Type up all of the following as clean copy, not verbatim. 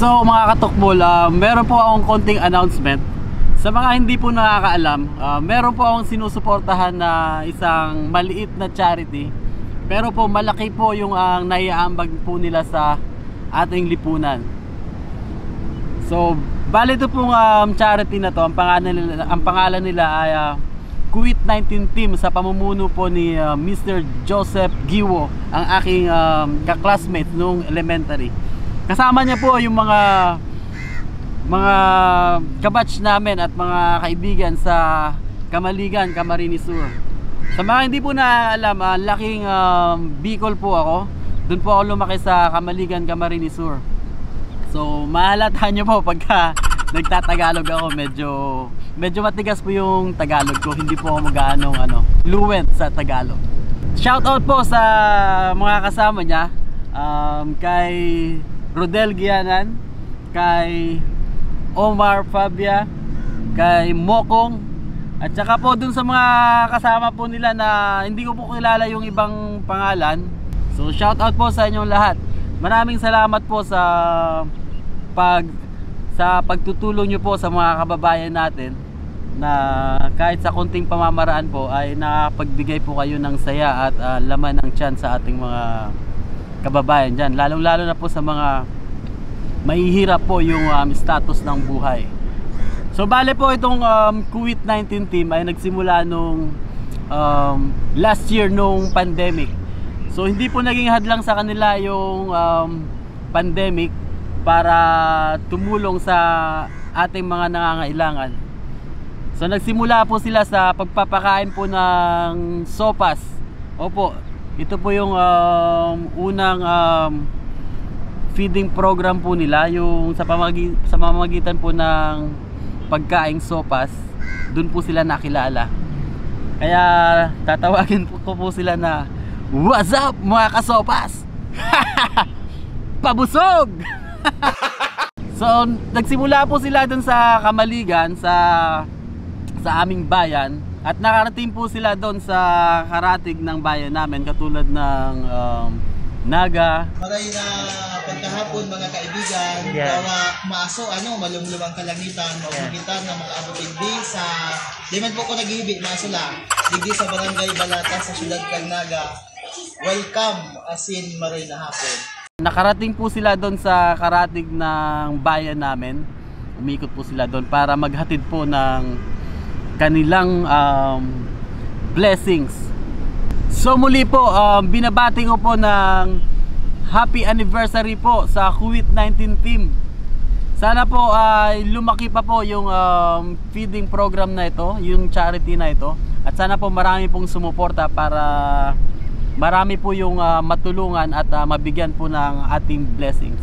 So mga katukbol, meron po akong konting announcement. Sa mga hindi po nakakaalam, meron po akong sinusuportahan na isang maliit na charity. Pero po malaki po yung naiaambag po nila sa ating lipunan. So bali ito pong charity na to, ang pangalan nila ay COVID-19 Team sa pamumuno po ni Mr. Joseph Giwo, ang aking ka-classmate nung elementary. Kasama niya po yung mga kabatch namin at mga kaibigan sa Camaligan, Camarines Sur. Sa mga hindi po na alam, laking Bicol po ako. Doon po ako lumaki sa Camaligan, Camarines Sur. So mahalata nyo po pagka nagtatagalog ako, medyo matigas po yung Tagalog ko. Hindi po ako magaanong fluent sa Tagalog. Shout out po sa mga kasama niya, kay Rodel Gianan, kay Omar Fabia, kay Mokong, at saka po dun sa mga kasama po nila na hindi ko po kilala yung ibang pangalan. So shout out po sa inyong lahat. Maraming salamat po sa pagtutulong nyo po sa mga kababayan natin, na kahit sa konting pamamaraan po ay nakapagbigay po kayo ng saya at laman ng tiyan sa ating mga kababayan dyan, lalong lalo na po sa mga mahihirap po yung status ng buhay. So bale po itong COVID-19 team ay nagsimula nung last year nung pandemic. So hindi po naging hadlang sa kanila yung pandemic para tumulong sa ating mga nangangailangan. So nagsimula po sila sa pagpapakain po ng sopas. Opo, ito po yung unang feeding program po nila, yung sa pamamagitan po ng pagkaing sopas. Doon po sila nakilala. Kaya tatawagin ko po sila na, "What's up mga kasopas?" Pabusog! So nagsimula po sila doon sa Camaligan, sa aming bayan. At nakarating po sila doon sa karatig ng bayan namin, katulad ng Naga. Maray na pagkahapon mga kaibigan, maaso malumlumang kalangitan, maugitan na makaabot digdi sa diman po ko naghihibi, maaso lang digdi sa barangay Balata sa siyudad kang Naga. Welcome asin maray na hapon. Nakarating po sila doon sa karatig ng bayan namin. Umikot po sila doon para maghatid po ng kanilang blessings. So muli po, binabati ko po ng happy anniversary po sa COVID-19 team. Sana po ay lumaki pa po yung feeding program na ito, yung charity na ito. At sana po marami pong sumuporta para marami po yung matulungan at mabigyan po ng ating blessings.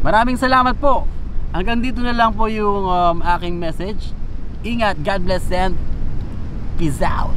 Maraming salamat po. Hanggang dito na lang po yung aking message. Ingat, God bless, and peace out.